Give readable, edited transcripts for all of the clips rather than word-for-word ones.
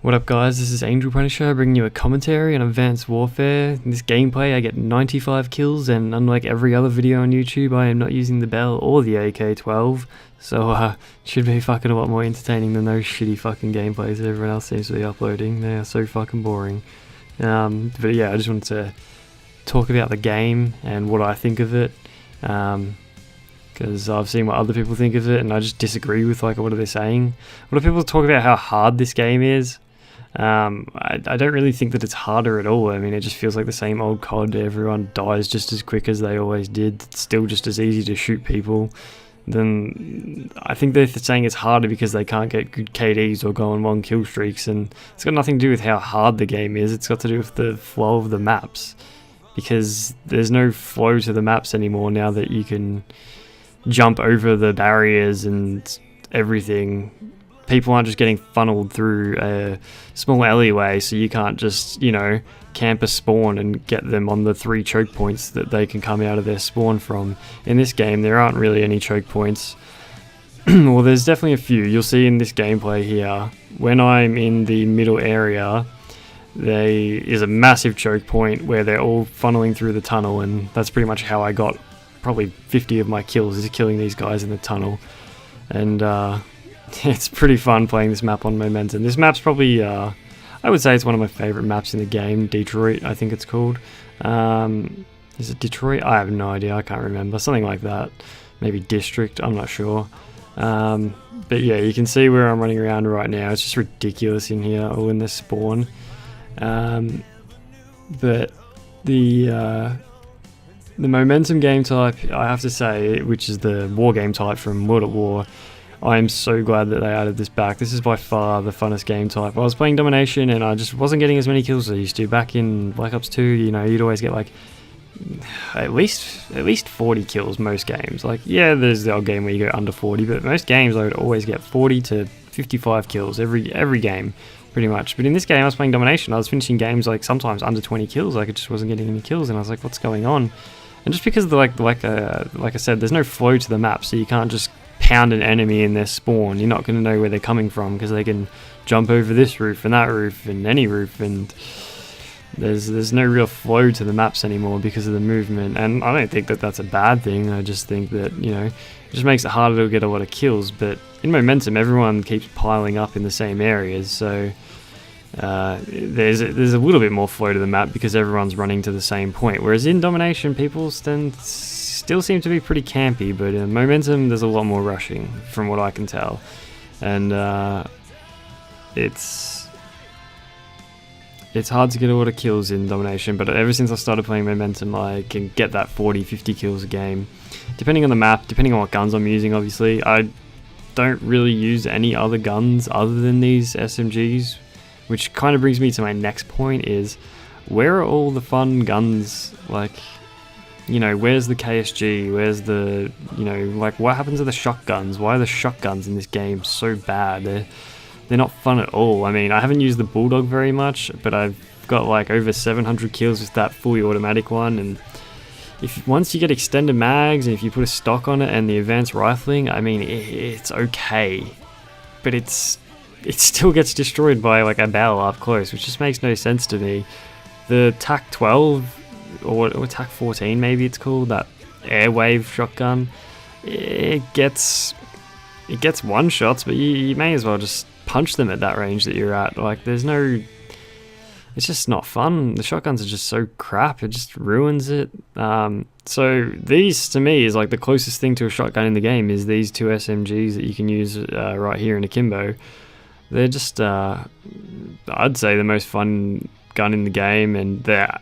What up guys, this is Angel Punisher bringing you a commentary on Advanced Warfare. In this gameplay I get 95 kills, and unlike every other video on YouTube I am not using the Bell or the AK-12, so it should be fucking a lot more entertaining than those shitty fucking gameplays that everyone else seems to be uploading. They are so fucking boring. But yeah, I just wanted to talk about the game and what I think of it, because I've seen what other people think of it and I just disagree with what are they saying. A lot of people talk about how hard this game is. I don't really think that it's harder at all. I mean, it just feels like the same old COD. Everyone dies just as quick as they always did. It's still just as easy to shoot people. Then I think they're saying it's harder because they can't get good KDs or go on 1 kill streaks, and it's got nothing to do with how hard the game is. It's got to do with the flow of the maps, because there's no flow to the maps anymore now that you can jump over the barriers and everything. People aren't just getting funneled through a small alleyway, so you can't just, camp a spawn and get them on the 3 choke points that they can come out of their spawn from. In this game, there aren't really any choke points. Well, there's definitely a few. You'll see in this gameplay here, when I'm in the middle area, there is a massive choke point where they're all funneling through the tunnel, and that's pretty much how I got probably 50 of my kills, is killing these guys in the tunnel. And it's pretty fun playing this map on Momentum. This map's probably, I would say it's one of my favourite maps in the game. Detroit, I think it's called. Is it Detroit? I have no idea, I can't remember. Something like that. Maybe District, I'm not sure. But yeah, you can see where I'm running around right now. It's just ridiculous in here, all in this spawn. But the Momentum game type, I have to say, which is the war game type from World at War, I am so glad that they added this back. This is by far the funnest game type. I was playing Domination and I just wasn't getting as many kills as I used to. Back in Black Ops 2, you'd always get at least 40 kills most games. Yeah, there's the odd game where you go under 40, but most games I would always get 40 to 55 kills every game, pretty much. But in this game I was playing Domination. I was finishing games sometimes under 20 kills. I just wasn't getting any kills, and I was like, what's going on? And just because like I said, there's no flow to the map, so you can't just pound an enemy in their spawn. You're not going to know where they're coming from, because they can jump over this roof and that roof and any roof, and there's no real flow to the maps anymore because of the movement. And I don't think that that's a bad thing. I just think that it just makes it harder to get a lot of kills. But in Momentum, everyone keeps piling up in the same areas, so there's a little bit more flow to the map because everyone's running to the same point. Whereas in Domination, people still seem to be pretty campy, but in Momentum there's a lot more rushing from what I can tell. And it's hard to get a lot of kills in Domination, but ever since I started playing Momentum I can get that 40-50 kills a game, depending on the map, depending on what guns I'm using. Obviously I don't really use any other guns other than these SMGs, which kind of brings me to my next point, is where are all the fun guns? Where's the KSG? Where's the, what happens to the shotguns? Why are the shotguns in this game so bad? They're not fun at all. I mean, I haven't used the Bulldog very much, but I've got over 700 kills with that fully automatic one. And once you get extended mags, and if you put a stock on it and the advanced rifling, I mean, it's okay, but it still gets destroyed by a Bell up close, which just makes no sense to me. The TAC-12 or TAC-14 maybe it's called, that airwave shotgun, it gets one shots, but you may as well just punch them at that range that you're at. It's just not fun. The shotguns are just so crap, it just ruins it. So these to me is the closest thing to a shotgun in the game, is these 2 SMGs that you can use right here in Akimbo. They're just I'd say the most fun gun in the game. And the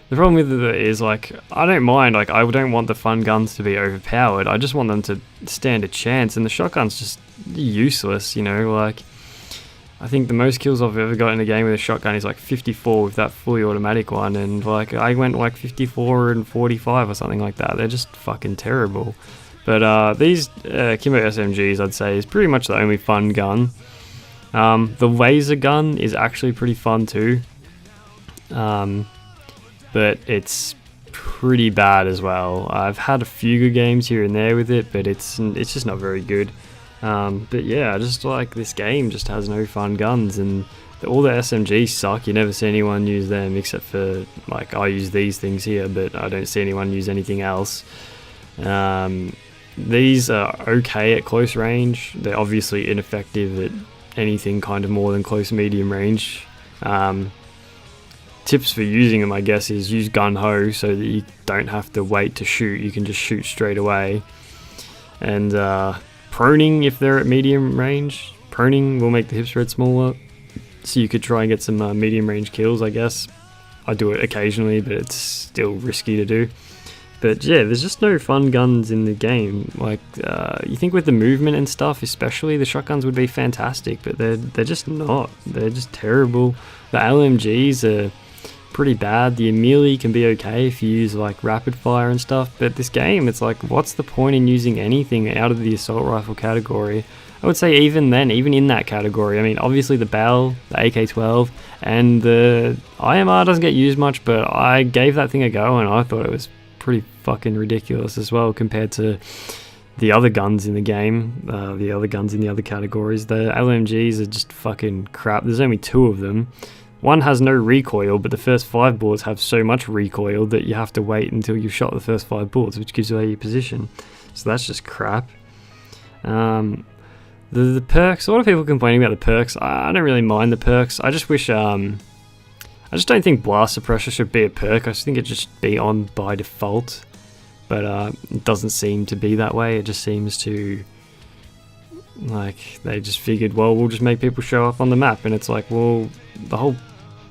problem with it is I don't mind, I don't want the fun guns to be overpowered, I just want them to stand a chance, and the shotgun's just useless. I think the most kills I've ever got in a game with a shotgun is 54 with that fully automatic one, and I went 54 and 45 or something like that. They're just fucking terrible. But these Kimbo SMGs, I'd say, is pretty much the only fun gun. The laser gun is actually pretty fun too, but it's pretty bad as well. I've had a few good games here and there with it, but it's just not very good. But yeah, I just like this game just has no fun guns, and all the SMGs suck. You never see anyone use them except for, like, I use these things here, but I don't see anyone use anything else. These are okay at close range. They're obviously ineffective at anything kind of more than close medium range. Tips for using them, I guess, is use gun ho so that you don't have to wait to shoot. You can just shoot straight away. And proning, if they're at medium range, proning will make the hip spread smaller, so you could try and get some medium range kills, I guess. I do it occasionally, but it's still risky to do. But yeah, there's just no fun guns in the game. Like, you think with the movement and stuff, especially, the shotguns would be fantastic, but they're just not. They're just terrible. The LMGs are pretty bad. The Amelie can be okay if you use like rapid fire and stuff, but this game, it's like, what's the point in using anything out of the assault rifle category? I would say even then, even in that category, I mean, obviously the Bell, the AK-12, and the IMR doesn't get used much, but I gave that thing a go and I thought it was pretty fucking ridiculous as well compared to the other guns in the game, the other guns in the other categories. The LMGs are just fucking crap. There's only 2 of them. One has no recoil, but the first 5 bullets have so much recoil that you have to wait until you've shot the first 5 bullets, which gives away your position. So that's just crap. The perks, a lot of people complaining about the perks. I don't really mind the perks. I just wish, I just don't think blast suppressor should be a perk. I just think it should just be on by default. But it doesn't seem to be that way. It just seems to, like, they just figured, well, we'll just make people show up on the map. And it's like, well, the whole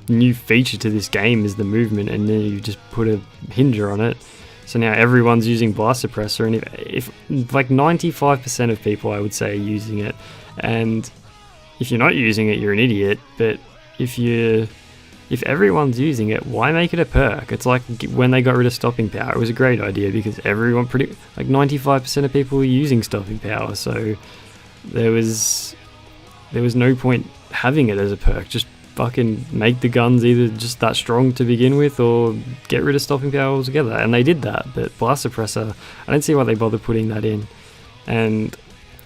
new feature to this game is the movement, and then you just put a hinder on it. So now everyone's using blast suppressor, and if like 95% of people, I would say, are using it, and if you're not using it, you're an idiot. But if everyone's using it, why make it a perk? It's like when they got rid of stopping power, it was a great idea because everyone, like 95% of people were using stopping power, so there was no point having it as a perk. Just fucking make the guns either just that strong to begin with, or get rid of stopping power altogether. And they did that, but blast suppressor, I don't see why they bother putting that in. And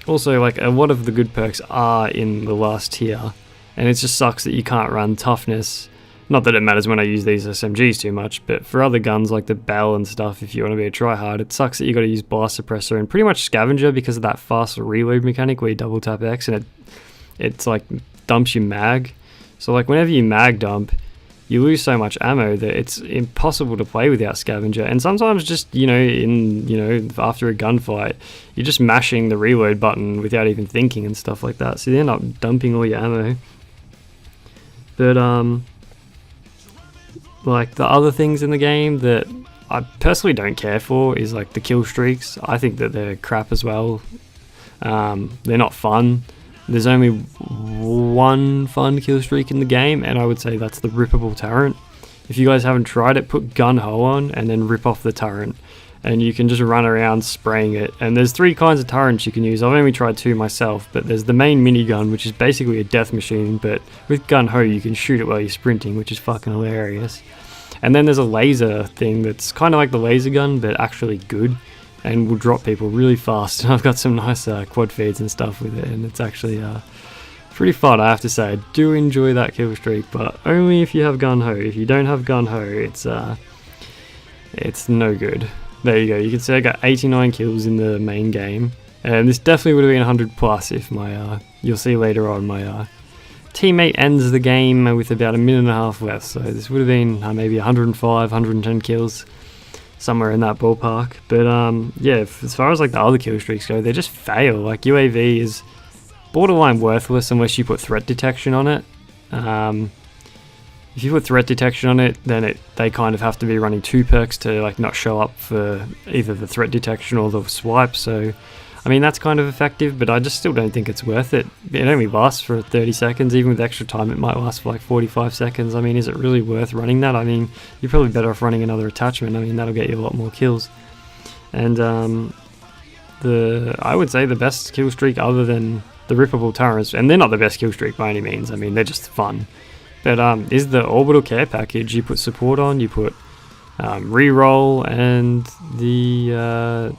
also, like, a lot of the good perks are in the last tier, and it just sucks that you can't run toughness. Not that it matters when I use these SMGs too much, but for other guns like the Bell and stuff, if you want to be a tryhard, it sucks that you got to use blast suppressor and pretty much scavenger because of that fast reload mechanic where you double tap X and it's like dumps your mag. So like whenever you mag dump, you lose so much ammo that it's impossible to play without scavenger. And sometimes just, after a gunfight, you're just mashing the reload button without even thinking and stuff like that. So you end up dumping all your ammo. But like the other things in the game that I personally don't care for is like the kill streaks. I think that they're crap as well. They're not fun. There's only one fun kill streak in the game, and I would say that's the rippable turret. If you guys haven't tried it, put gun ho on and then rip off the turret, and you can just run around spraying it. And there's 3 kinds of turrets you can use. I've only tried 2 myself, but there's the main minigun, which is basically a death machine, but with gun ho you can shoot it while you're sprinting, which is fucking hilarious. And then there's a laser thing that's kind of like the laser gun, but actually good, and will drop people really fast. And I've got some nice quad feeds and stuff with it, and it's actually pretty fun, I have to say. I do enjoy that kill streak, but only if you have gun ho. If you don't have gun ho, it's no good. There you go. You can see I got 89 kills in the main game, and this definitely would have been 100 plus if my you'll see later on my teammate ends the game with about a minute and a half left. So this would have been maybe 105, 110 kills. Somewhere in that ballpark. But yeah, as far as like the other kill streaks go, they just fail. Like UAV is borderline worthless unless you put threat detection on it. If you put threat detection on it, then they kind of have to be running 2 perks to like not show up for either the threat detection or the swipe. So I mean, that's kind of effective, but I just still don't think it's worth it. It only lasts for 30 seconds. Even with extra time, it might last for like 45 seconds. I mean, is it really worth running that? I mean, you're probably better off running another attachment. I mean, that'll get you a lot more kills. And I would say the best kill streak other than the rippable turrets, and they're not the best kill streak by any means. I mean, they're just fun. But is the orbital care package. You put support on, you put reroll, and the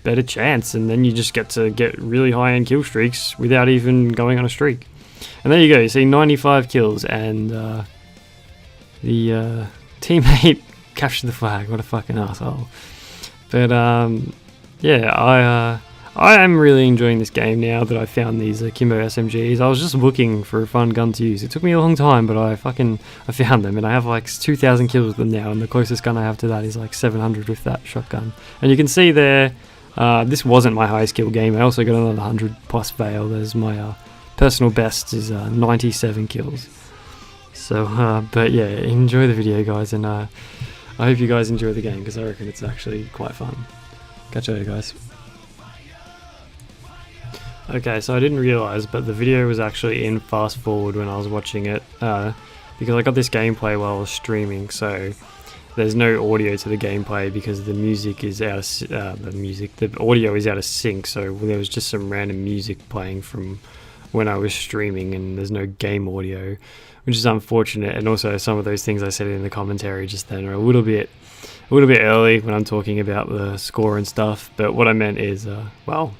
better chance, and then you just get to get really high end kill streaks without even going on a streak. And there you go, you see 95 kills, and the teammate captured the flag. What a fucking asshole. But yeah, I am really enjoying this game now that I found these Kimbo SMGs. I was just looking for a fun gun to use. It took me a long time, but I found them, and I have like 2,000 kills with them now, and the closest gun I have to that is like 700 with that shotgun. And you can see there, this wasn't my highest kill game. I also got another 100 plus Veil. There's my personal best is 97 kills. So, but yeah, enjoy the video, guys, and I hope you guys enjoy the game, because I reckon it's actually quite fun. Catch you later, guys. Okay, so I didn't realise, but the video was actually in fast forward when I was watching it, because I got this gameplay while I was streaming, so there's no audio to the gameplay because the music is out of the audio is out of sync. So there was just some random music playing from when I was streaming, and there's no game audio, which is unfortunate. And also some of those things I said in the commentary just then are a little bit early when I'm talking about the score and stuff. But what I meant is, well,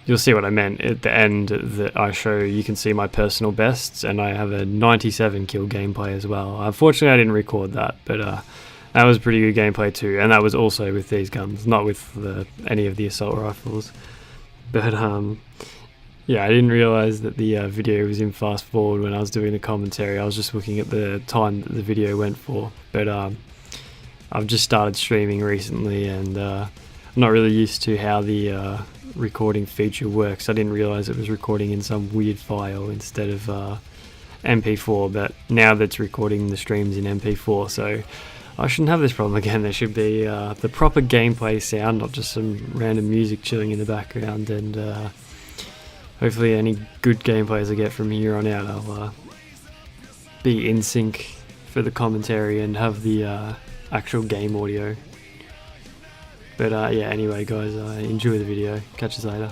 you'll see what I meant at the end that I show. You can see my personal bests, and I have a 97 kill gameplay as well. Unfortunately, I didn't record that, but that was pretty good gameplay too, and that was also with these guns, not with any of the assault rifles. But yeah, I didn't realize that the video was in fast forward when I was doing the commentary. I was just looking at the time that the video went for. But I've just started streaming recently, and I'm not really used to how the recording feature works. I didn't realize it was recording in some weird file instead of MP4, but now that's recording the streams in MP4, so I shouldn't have this problem again. There should be the proper gameplay sound, not just some random music chilling in the background, and hopefully any good gameplays I get from here on out, I'll be in sync for the commentary and have the actual game audio. But yeah, anyway guys, enjoy the video. Catch you later.